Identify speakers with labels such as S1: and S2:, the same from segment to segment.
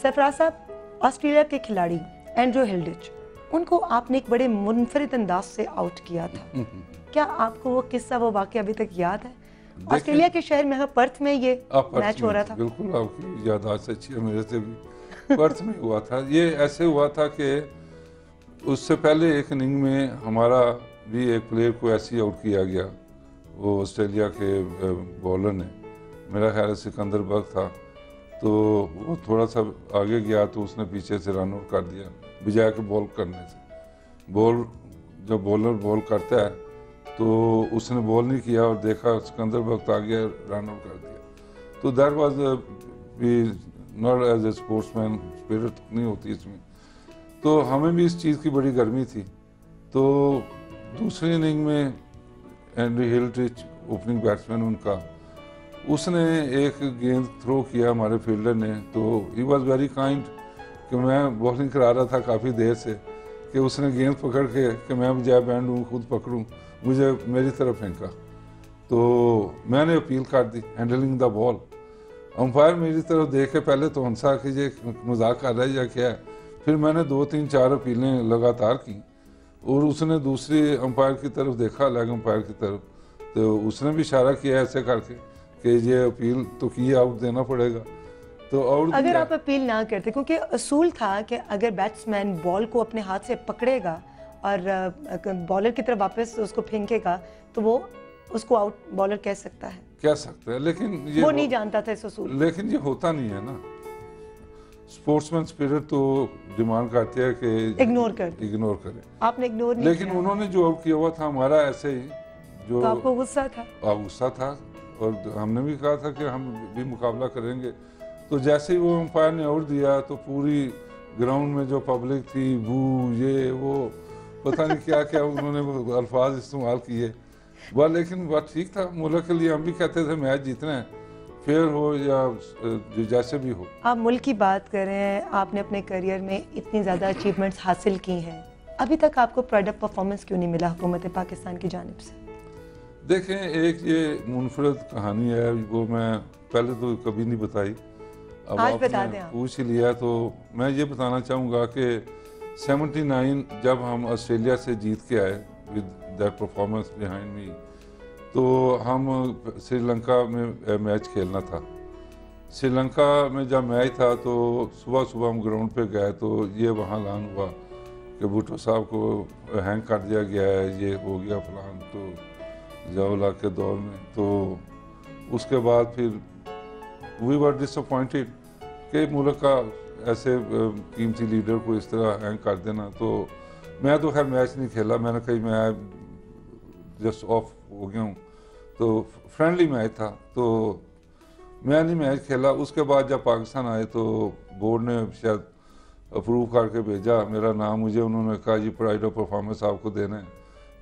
S1: सरफराज साहब, ऑस्ट्रेलिया के खिलाड़ी एंड्रू हिल्डिच, उनको आपने एक बड़े मुनफरिद अंदाज से आउट किया था। क्या आपको वो किस्सा, वो वाकया अभी तक याद है? ऑस्ट्रेलिया के शहर में, पर्थ में ये मैच हो रहा था।
S2: बिल्कुल, आपकी याददाश्त अच्छी है, मेरे से भी पर्थ में हुआ था। ये ऐसे हुआ था कि उससे पहले एक इनिंग में हमारा भी एक प्लेयर को ऐसे ही आउट किया गया, वो ऑस्ट्रेलिया के बॉलर ने, मेरा ख्याल है सिकंदर बग था। तो वो थोड़ा सा आगे गया तो उसने पीछे से रन आउट कर दिया बजाय के बॉल करने से। बॉल जब बॉलर बॉल करता है तो उसने बॉल नहीं किया और देखा सिकंदर बग आ गया, रन आउट कर दिया। तो दैट वाज भी not as a sportsman spirit नहीं होती इसमें। तो हमें भी इस चीज़ की बड़ी गर्मी थी। तो दूसरी इनिंग में एंड्रू हिल्डिच, ओपनिंग बैट्समैन उनका, उसने एक गेंद थ्रो किया हमारे फील्डर ने। तो ही वॉज वेरी काइंड कि मैं बॉलिंग करा रहा था काफ़ी देर से, कि उसने गेंद पकड़ के कि मैं बजाय बैंड हूँ खुद पकड़ूँ, मुझे मेरी तरफ फेंका। तो मैंने अपील कर दी, हैंडलिंग द बॉल। अंपायर मेरी तरफ देख के पहले तो हंसा कि ये मजाक कर रहा है या क्या है। फिर मैंने 2 3 4 अपीलें लगातार की और उसने दूसरी अंपायर की तरफ देखा, लेग अंपायर की तरफ, तो उसने भी इशारा किया ऐसे करके कि ये अपील तो की, आउट देना पड़ेगा। तो आउट
S1: अगर आप अपील ना करते, क्योंकि असूल था कि अगर बैट्समैन बॉल को अपने हाथ से पकड़ेगा और बॉलर की तरफ वापस उसको फेंकेगा तो वो उसको आउट बॉलर कह सकता है,
S2: लेकिन ये
S1: वो नहीं जानता था इस असूल।
S2: लेकिन ये होता नहीं है ना। स्पोर्ट्समैन स्पिरिट तो डिमांड करती है कि इग्नोर करें।
S1: आपने इग्नोर नहीं
S2: लेकिन
S1: किया।
S2: उन्होंने जो आउट किया हुआ था हमारा ऐसे ही, जो
S1: तो आपको गुस्सा था?
S2: गुस्सा था और हमने भी कहा था कि हम भी मुकाबला करेंगे। तो जैसे ही वो अंपायर ने आउट दिया तो पूरी ग्राउंड में जो पब्लिक थी, बू ये वो पता नहीं क्या क्या उन्होंने अल्फाज इस्तेमाल किए। वह लेकिन वह ठीक था, मुल्क के लिए हम भी कहते थे मैच जीतना है, फेयर हो या जो जैसे भी हो।
S1: आप मुल्क की बात कर रहे हैं, आपने अपने करियर में इतनी ज़्यादा अचीवमेंट्स हासिल की हैं, अभी तक आपको प्रोडक्ट परफॉर्मेंस क्यों नहीं मिला हुकूमत पाकिस्तान की जानिब से?
S2: देखें, एक ये मुनफरद कहानी है, वो मैं पहले तो कभी नहीं बताई, अब
S1: आज बता
S2: आपने
S1: दें आप।
S2: पूछ ही लिया तो मैं ये बताना चाहूँगा कि 79 जब हम ऑस्ट्रेलिया से जीत के आए with that performance behind me, तो हम श्रीलंका में मैच खेलना था। श्रीलंका में जब मैच था तो सुबह सुबह हम ग्राउंड पे गए तो ये वहाँ ऐलान हुआ कि भुट्टो साहब को हैंग कर दिया गया है, ये हो गया फलान, तो जवाहरलाल के दौर में। तो उसके बाद फिर वी वर डिसअपॉइंटेड कि मुल्क का ऐसे कीमती लीडर को इस तरह हैंग कर देना। तो मैं तो खैर मैच नहीं खेला, मैंने कही मैं जस्ट ऑफ हो गया हूँ। तो फ्रेंडली मैच था तो मैं नहीं मैच खेला। उसके बाद जब पाकिस्तान आए तो बोर्ड ने शायद अप्रूव करके भेजा मेरा नाम, मुझे उन्होंने कहा ये प्राइड ऑफ परफॉर्मेंस आपको देना है।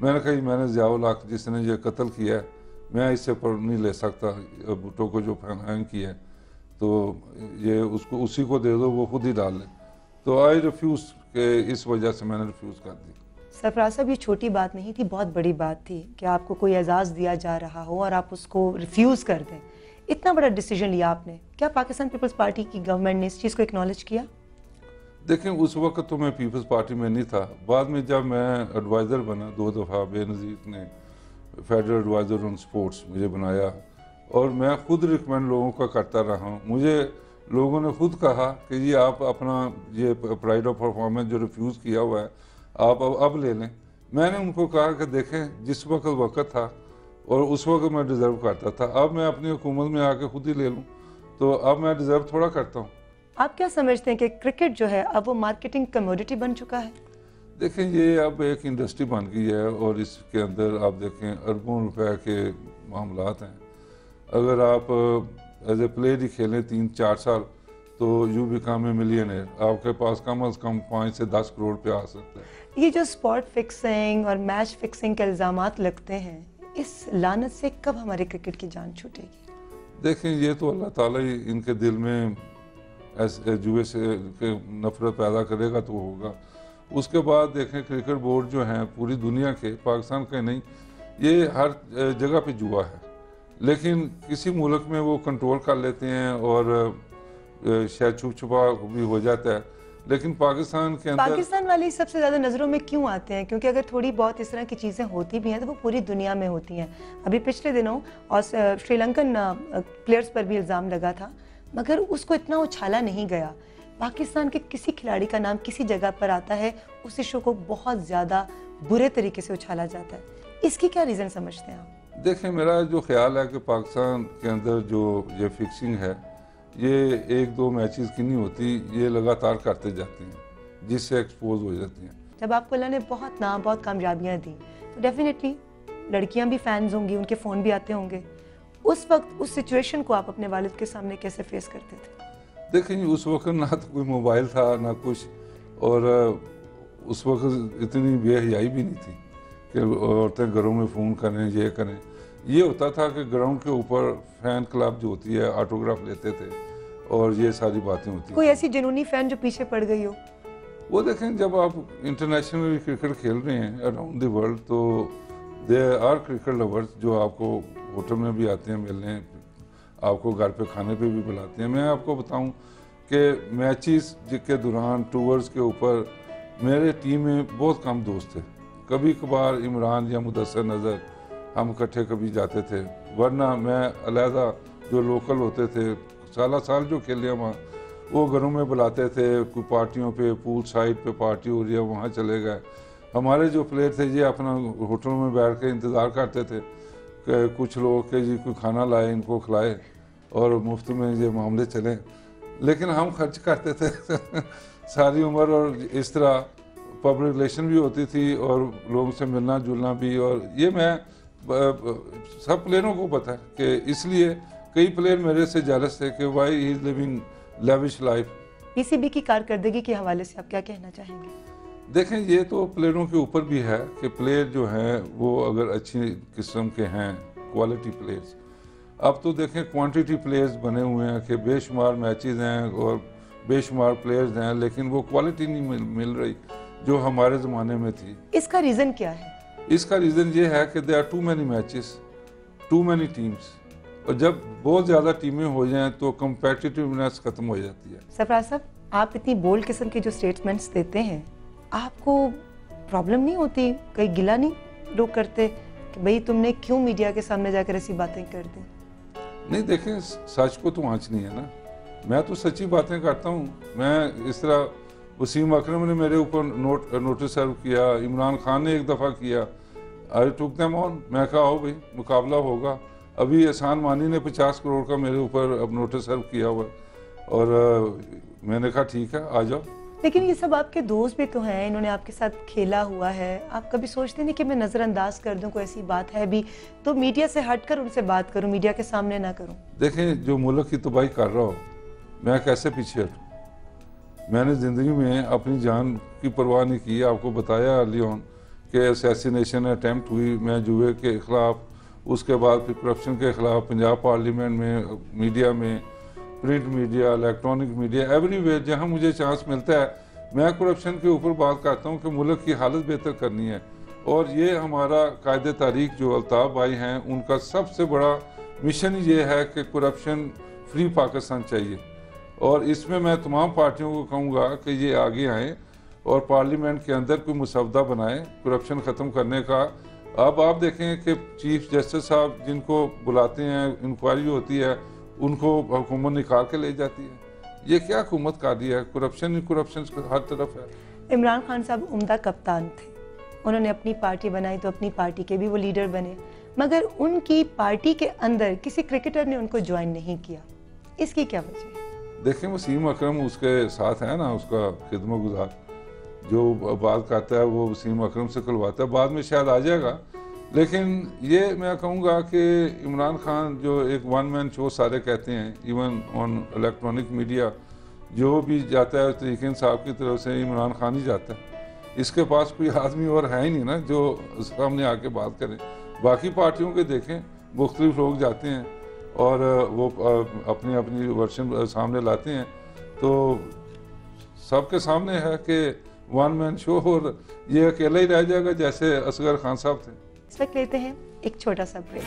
S2: मैंने कहा मैंने ज़ियाउल हक जिसने ये कत्ल किया है, मैं इससे पर नहीं ले सकता, भुट्टो को जो हैंग किया है, तो ये उसको उसी को दे दो, वो खुद ही डाल ले। तो आई रिफ्यूज़ के इस वजह से मैंने रिफ्यूज़ कर दी।
S1: सरफराज साहब, ये छोटी बात नहीं थी, बहुत बड़ी बात थी कि आपको कोई एजाज़ दिया जा रहा हो और आप उसको रिफ्यूज़ कर दें। इतना बड़ा डिसीजन लिया आपने, क्या पाकिस्तान पीपल्स पार्टी की गवर्नमेंट ने इस चीज़ को एक्नॉलेज किया?
S2: देखें, उस वक्त तो मैं पीपल्स पार्टी में नहीं था। बाद में जब मैं एडवाइज़र बना 2 दफ़ा, बेनज़ीर ने फेडरल एडवाइज़र ऑन स्पोर्ट्स मुझे बनाया और मैं खुद रिकमेंड लोगों का करता रहा हूँ। मुझे लोगों ने खुद कहा कि ये आप अपना ये प्राइड ऑफ परफॉर्मेंस जो रिफ्यूज़ किया हुआ है आप अब ले लें। मैंने उनको कहा कि देखें, जिस वक्त था और उस वक्त मैं डिज़र्व करता था, अब मैं अपनी हुकूमत में आके खुद ही ले लूँ तो अब मैं डिज़र्व थोड़ा करता हूँ।
S1: आप क्या समझते हैं कि क्रिकेट जो है अब वो मार्केटिंग कमोडिटी बन चुका है?
S2: देखें, ये अब एक इंडस्ट्री बन गई है और इसके अंदर आप देखें अरबों रुपए के मामलात हैं। अगर आप एज ए प्लेयर ही खेलें 3-4 साल तो यू बिकम ए मिलियनेयर, आपके पास कम से कम 5 से 10 करोड़ पे आ सकता है।
S1: ये जो स्पॉट फिक्सिंग और मैच फिक्सिंग के इल्ज़ामात लगते हैं, इस लानत से कब हमारे क्रिकेट की जान छूटेगी?
S2: देखें, ये तो अल्लाह ताला ही इनके दिल में ऐसे जुए से नफरत पैदा करेगा तो होगा। उसके बाद देखें, क्रिकेट बोर्ड जो हैं पूरी दुनिया के, पाकिस्तान के नहीं, ये हर जगह पे जुआ है, लेकिन किसी मुल्क में वो कंट्रोल कर लेते हैं और शायद छुप छुपा भी हो जाता है, लेकिन पाकिस्तान के अंदर
S1: पाकिस्तान वाले ही सबसे ज़्यादा नज़रों में क्यों आते हैं? क्योंकि अगर थोड़ी बहुत इस तरह की चीज़ें होती भी हैं तो वो पूरी दुनिया में होती हैं। अभी पिछले दिनों और श्रीलंकन प्लेयर्स पर भी इल्ज़ाम लगा था, मगर उसको इतना उछाला नहीं गया। पाकिस्तान के किसी खिलाड़ी का नाम किसी जगह पर आता है, उस इशू को बहुत ज़्यादा बुरे तरीके से उछाला जाता है। इसकी क्या रीज़न समझते हैं आप?
S2: देखें, मेरा जो ख्याल है कि पाकिस्तान के अंदर जो ये फिक्सिंग है, ये 1-2 मैचेस की नहीं होती, ये लगातार करते जाते हैं, जिससे एक्सपोज हो जाती हैं।
S1: जब आपको अल्लाह ने बहुत नाम, बहुत कामयाबियाँ दी, तो डेफिनेटली लड़कियां भी फैंस होंगी, उनके फ़ोन भी आते होंगे। उस वक्त उस सिचुएशन को आप अपने वालिद के सामने कैसे फेस करते थे?
S2: देखें, उस वक्त ना तो कोई मोबाइल था ना कुछ, और उस वक्त इतनी बेहयाई भी नहीं थी कि औरतें घरों में फ़ोन करें, ये करें। ये होता था कि ग्राउंड के ऊपर फ़ैन क्लब जो होती है, ऑटोग्राफ लेते थे और ये सारी बातें होती।
S1: कोई ऐसी जुनूनी फ़ैन जो पीछे पड़ गई हो?
S2: वो देखें, जब आप इंटरनेशनल क्रिकेट खेल रहे हैं अराउंड द वर्ल्ड, तो देयर आर क्रिकेट लवर्स जो आपको होटल में भी आते हैं मिलने, आपको घर पे खाने पे भी बुलाते हैं। मैं आपको बताऊं कि मैचेस के दौरान, टूर्स के ऊपर मेरे टीम में बहुत कम दोस्त थे। कभी कभार इमरान या मुदस्सर नज़र हम इकट्ठे कभी जाते थे, वरना मैं अलहदा जो लोकल होते थे, साल जो खेले वहाँ, वो घरों में बुलाते थे। कोई पार्टियों पे, पूल साइड पे पार्टी हो रही है, वहाँ चले गए। हमारे जो प्लेयर थे ये अपना होटलों में बैठ के इंतज़ार करते थे कि कुछ लोग के जी कोई खाना लाए, इनको खिलाए और मुफ्त में ये मामले चले। लेकिन हम खर्च करते थे सारी उम्र, और इस तरह पब्लिक रिलेशन भी होती थी और लोगों से मिलना जुलना भी। और ये मैं सब प्लेयरों को पता है कि इसलिए कई प्लेयर मेरे से जेलस थे कि why he is living lavish life.
S1: PCB की कारकर्दगी के हवाले से आप क्या कहना चाहेंगे?
S2: देखें, ये तो प्लेयरों के ऊपर भी है कि प्लेयर जो हैं वो अगर अच्छी किस्म के हैं, क्वालिटी प्लेयर्स। अब तो देखें, क्वांटिटी प्लेयर्स बने हुए हैं कि बेशुमार मैचेस हैं और बेशुमार प्लेयर्स हैं, लेकिन वो क्वालिटी नहीं मिल रही जो हमारे ज़माने में थी।
S1: इसका रीज़न क्या है? इसका
S2: रीज़न ये है कि there are too many matches, too many teams, और जब बहुत ज़्यादा टीमें हो जाएं तो कम्पेटिटिवनेस ख़त्म हो जाती है।
S1: सरफराज साहब, आप इतनी बोल्ड किस्म के जो स्टेटमेंट्स देते हैं, आपको प्रॉब्लम नहीं होती, कहीं गिला नहीं लोग करते कि भाई तुमने क्यों मीडिया के सामने जाकर ऐसी बातें कर दी?
S2: नहीं, देखें, सच को तो आँच नहीं है ना। मैं तो सच्ची बातें करता हूँ। मैं इस तरह, वसीम अकरम ने मेरे ऊपर नोटिस सर्व किया, इमरान खान ने एक दफ़ा किया, आई टुक देम ऑन। मैं कहा आओ भाई, मुकाबला होगा। अभी एहसान मानी ने 50 करोड़ का मेरे ऊपर अब नोटिस सर्व किया हुआ, और मैंने कहा ठीक है, आ जाओ।
S1: लेकिन ये सब आपके दोस्त भी तो हैं, इन्होंने आपके साथ खेला हुआ है। आप कभी सोचते नहीं कि मैं नज़रअंदाज कर दूं, कोई ऐसी बात है भी तो मीडिया से हटकर उनसे बात करूं, मीडिया के सामने ना करूं?
S2: देखें, जो मुल्क की तबाही कर रहा हो, मैं कैसे पीछे हटूँ? मैंने ज़िंदगी में अपनी जान की परवाह नहीं की। आपको बताया अर्ली ऑन कि असैसिनेशन अटैम्प्ट हुई, मैं जुए के ख़िलाफ़, उसके बाद फिर करप्शन के ख़िलाफ़ पंजाब पार्लियामेंट में, मीडिया में, print media, electronic media, everywhere जहाँ मुझे चांस मिलता है मैं करप्शन के ऊपर बात करता हूँ कि मुल्क की हालत बेहतर करनी है। और ये हमारा कायदे तारीख जो अल्ताफ़ भाई हैं, उनका सबसे बड़ा मिशन ये है कि करप्शन फ्री पाकिस्तान चाहिए। और इसमें मैं तमाम पार्टियों को कहूँगा कि ये आगे आएँ और पार्लियामेंट के अंदर कोई मसवदा बनाएं करप्शन ख़त्म करने का। अब आप देखें कि चीफ जस्टिस साहब जिनको बुलाते हैं, इंक्वायरी होती है, उनको हुकूमत निकाल के ले जाती है। ये क्या हुकूमत का दिया है? करप्शन ही करप्शन हर तरफ है।
S1: इमरान खान साहब उम्दा कप्तान थे, उन्होंने अपनी पार्टी बनाई तो अपनी पार्टी के भी वो लीडर बने, मगर उनकी पार्टी के अंदर किसी क्रिकेटर ने उनको ज्वाइन नहीं किया। इसकी क्या वजह है?
S2: देखें, वसीम अकरम उसके साथ है ना, उसका खिदमत गुजार जो बात करता है वो वसीम अकरम से खुलवाता है, बाद में शायद आ जाएगा। लेकिन ये मैं कहूँगा कि इमरान खान जो एक वन मैन शो सारे कहते हैं, इवन ऑन इलेक्ट्रॉनिक मीडिया जो भी जाता है तरीक़े साहब की तरफ से इमरान खान ही जाता है। इसके पास कोई आदमी और है ही नहीं ना जो सामने आके बात करें। बाकी पार्टियों के देखें, मुख्तलिफ लोग जाते हैं और वो अपनी अपनी वर्शन सामने लाते हैं, तो सबके सामने है कि वन मैन शो, और ये अकेला ही रह जाएगा जैसे असगर खान साहब थे।
S1: इस वक्त लेते हैं एक छोटा सा ब्रेक।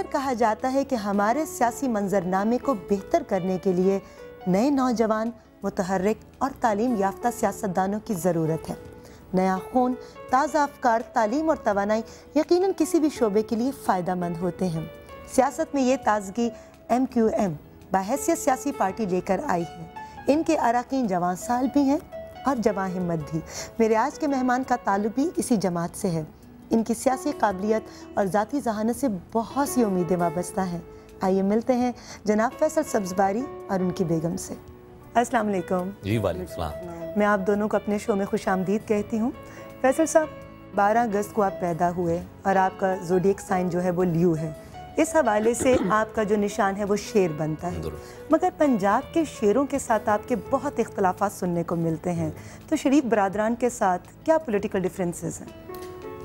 S1: अक्सर कहा जाता है कि हमारे सियासी मंजरनामे को बेहतर करने के लिए नए नौजवान, मुतहर्रिक और तालीम याफ्ता सियासतदानों की ज़रूरत है। नया खून, ताज़ा अफकार, तालीम और तवानाई यकीनन किसी भी शोबे के लिए फ़ायदा मंद होते हैं। सियासत में ये ताजगी MQM बाहैसियत सियासी पार्टी लेकर आई है। इनके अरकान जवान साल भी हैं और जवां हिम्मत भी। मेरे आज के मेहमान का ताल्लुक भी इसी जमात से है। इनकी सियासी काबिलियत और ज़ाती जहानत से बहुत सी उम्मीदें वाबस्ता हैं। आइए मिलते हैं जनाब फैसल सब्ज़बारी और उनकी बेगम से। अस्सलाम वालेकुम।
S3: जी वालेकुम सलाम।
S1: मैं आप दोनों को अपने शो में खुशामदीद कहती हूँ। फैसल साहब, 12 अगस्त को आप पैदा हुए और आपका ज़ोडिएक साइन जो है वो लियो है। इस हवाले से आपका जो निशान है वो शेर बनता है, मगर पंजाब के शेरों के साथ आपके बहुत इख्तलाफात सुनने को मिलते हैं। तो शरीफ बरादरान के साथ क्या पॉलिटिकल डिफरेंसेस हैं?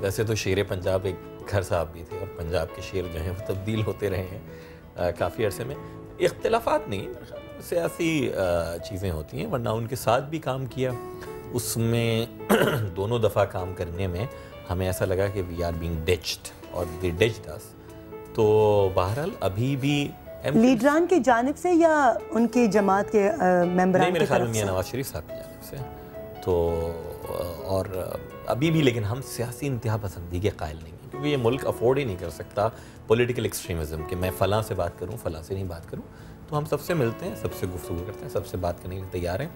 S3: वैसे तो शेर पंजाब एक घर साहब भी थे और पंजाब के शेर जो हैं वो तब्दील होते रहे हैं काफ़ी अरसे में। इख्तलाफात नहीं, सियासी चीज़ें होती हैं, वरना उनके साथ भी काम किया। उसमें दोनों दफ़ा काम करने में हमें ऐसा लगा कि वी आर बीइंग डिच्ड और दे डिच्ड अस। तो बहरहाल अभी भी
S1: लीडरान की जानिब से या उनकी जमात के मेंबरान
S3: मेरे
S1: की
S3: ख्याल
S1: तरफ
S3: में
S1: से?
S3: मियां नवाज शरीफ साहब की जानिब से। तो और अभी भी लेकिन हम सियासी इंतहा पसंदी के कायल नहीं हैं, क्योंकि ये मुल्क अफोर्ड ही नहीं कर सकता पॉलिटिकल एक्सट्रीमिज़म कि मैं फ़लाँ से बात करूँ, फ़लाँ से नहीं बात करूँ। तो हम सबसे मिलते हैं, सबसे गुफ्तगू करते हैं, सबसे बात करने के लिए तैयार हैं।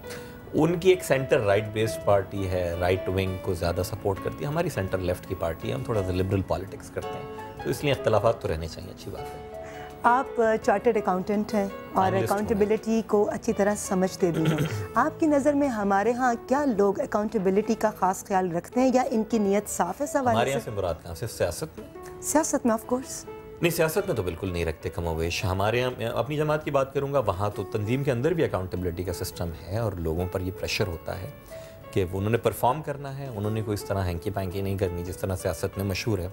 S3: उनकी एक सेंटर राइट बेस्ड पार्टी है, राइट विंग को ज़्यादा सपोर्ट करती है। हमारी सेंटर लेफ्ट की पार्टी है, हम थोड़ा सा लिबरल पॉलिटिक्स करते हैं, तो इसलिए इख्तलाफात तो रहने चाहिए, अच्छी बात है।
S1: आप चार्टर्ड अकाउंटेंट हैं और अकाउंटेबिलिटी को अच्छी तरह समझते भी हैं। आपकी नज़र में हमारे यहाँ क्या लोग अकाउंटेबिलिटी का ख़ास ख्याल रखते हैं या इनकी नीयत साफ़ है? सवाल
S3: हमारे यहाँ से मुराद कहाँ से? सियासत में?
S1: सियासत में ऑफ कोर्स
S3: नहीं, सियासत में तो बिल्कुल नहीं रखते कमोवेश। हमारे यहाँ, अपनी जमात की बात करूँगा, वहाँ तो तंजीम के अंदर भी अकाउंटेबिलिटी का सिस्टम है और लोगों पर ये प्रेशर होता है कि उन्होंने परफॉर्म करना है, उन्होंने कोई इस तरह हैंकी पैंकी नहीं करनी जिस तरह सियासत में मशहूर है।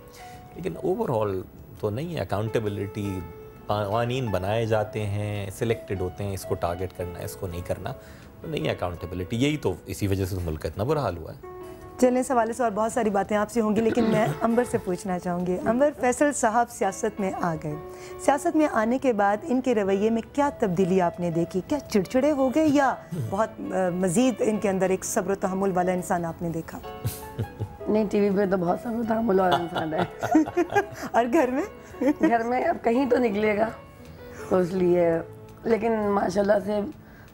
S3: लेकिन ओवरऑल तो नहीं है अकाउंटेबिलिटी। कानून बनाए जाते हैं, सिलेक्टेड होते हैं, इसको टारगेट करना है, इसको नहीं करना, तो नहीं है अकाउंटेबिलिटी। यही तो इसी वजह से तो मुल्क का इतना बुरा हाल हुआ है।
S1: चलें, इस हवाले से और बहुत सारी बातें आपसे होंगी, लेकिन मैं अंबर से पूछना चाहूँगी। अंबर, फैसल साहब सियासत में आ गए। सियासत में आने के बाद इनके रवैये में क्या तब्दीली आपने देखी? क्या चिड़चिड़े हो गए या बहुत मज़ीद इनके अंदर एक सब्र तहम्मुल वाला इंसान आपने देखा?
S4: नहीं, टीवी पे तो बहुत सब तहम्मुल वाला इंसान है।
S1: और घर में?
S4: घर में अब कहीं तो निकलेगा, तो इसलिए। लेकिन माशाल्लाह से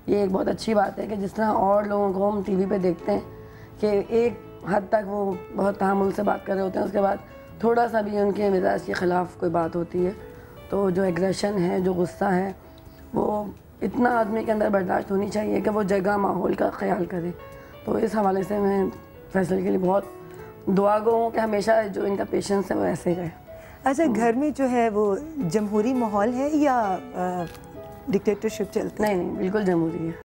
S4: ये एक बहुत अच्छी बात है कि जिस तरह और लोगों को हम टीवी पे देखते हैं कि एक हद तक वो बहुत तहम्मुल से बात कर रहे होते हैं, उसके बाद थोड़ा सा भी उनके मिजाज के ख़िलाफ़ कोई बात होती है तो जो एग्रेशन है, जो गुस्सा है, वो इतना आदमी के अंदर बर्दाश्त होनी चाहिए कि वो जगह माहौल का ख्याल करे। तो इस हवाले से मैं फैसल के लिए बहुत दुआ गो हूँ कि हमेशा जो इनका पेशेंस है वो ऐसे रहे।
S1: अच्छा, घर में जो है वो जमहूरी माहौल है या डिक्टेटरशिप चलता है?
S4: नहीं, बिल्कुल जमहूरी है।